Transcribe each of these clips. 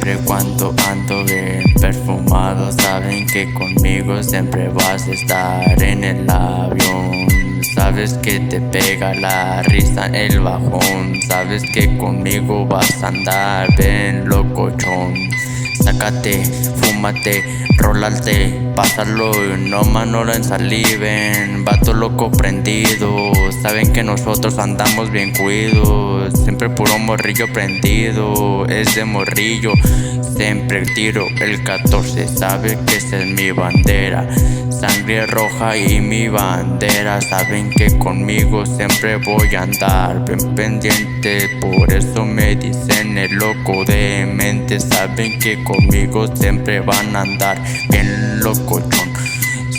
Siempre cuando ando bien perfumado, saben que conmigo siempre vas a estar en el avión. Sabes que te pega la risa, el bajón. Sabes que conmigo vas a andar bien locochón. Sácate, fúmate, rólate, pásalo y no lo ensaliven. Vato loco prendido, saben que nosotros andamos bien cuidos. Siempre puro morrillo prendido, es de morrillo. Siempre tiro el 14, sabe que esa es mi bandera. Sangre roja y mi bandera, saben que conmigo siempre voy a andar bien pendiente. Por eso me dicen el loco de mente. Saben que conmigo siempre van a andar bien locochón.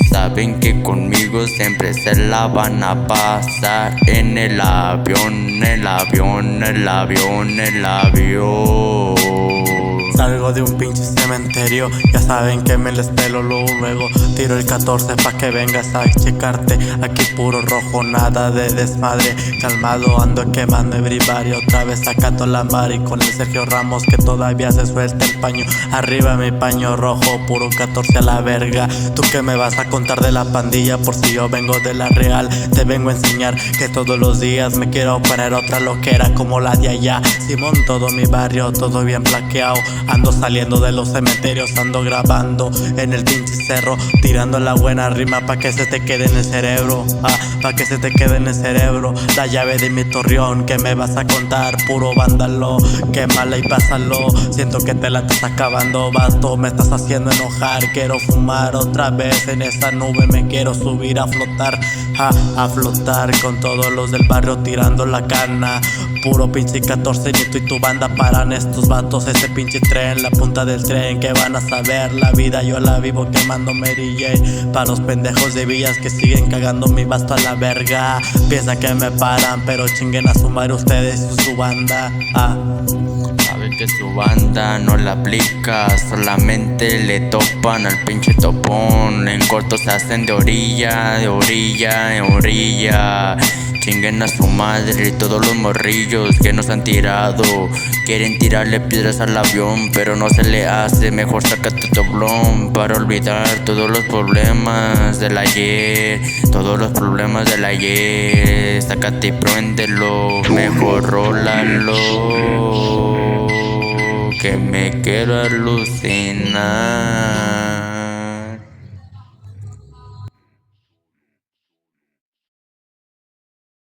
Saben que conmigo siempre se la van a pasar en el avión, el avión, el avión, el avión. Salgo de un pinche cementerio, ya saben que me les pelo luego. Tiro el 14 pa' que vengas a checarte. Aquí puro rojo, nada de desmadre. Calmado ando quemando everybody. Otra vez sacando la mari con el Sergio Ramos, que todavía se suelta el paño. Arriba mi paño rojo, puro 14 a la verga. Tú que me vas a contar de la pandilla, por si yo vengo de la real. Te vengo a enseñar que todos los días me quiero poner otra loquera como la de allá. Simón, todo mi barrio, todo bien plaqueado. Ando saliendo de los cementerios, ando grabando en el pinche cerro, tirando la buena rima pa' que se te quede en el cerebro. Pa' que se te quede en el cerebro. La llave de mi torreón, que me vas a contar, puro vándalo. Quémala y pásalo, siento que te la estás acabando, vato, me estás haciendo enojar. Quiero fumar otra vez en esa nube, me quiero subir a flotar. A flotar con todos los del barrio tirando la cana. Puro pinche 14, ni tú y tu banda paran estos vatos. Ese pinche tren, la punta del tren, que van a saber la vida. Yo la vivo quemando Mary Jane. Pa' los pendejos de villas que siguen cagando mi basto a la verga. Piensan que me paran, pero chinguen a su madre ustedes y su banda. Saben que su banda no la aplica, solamente le topan al pinche topón. En corto se hacen de orilla, de orilla, de orilla. Chinguen a su madre todos los morrillos que nos han tirado. Quieren tirarle piedras al avión, pero no se le hace. Mejor sácate tu doblón para olvidar todos los problemas del ayer. Todos los problemas del ayer. Sácate y préndelo, mejor rólalo, que me quiero alucinar.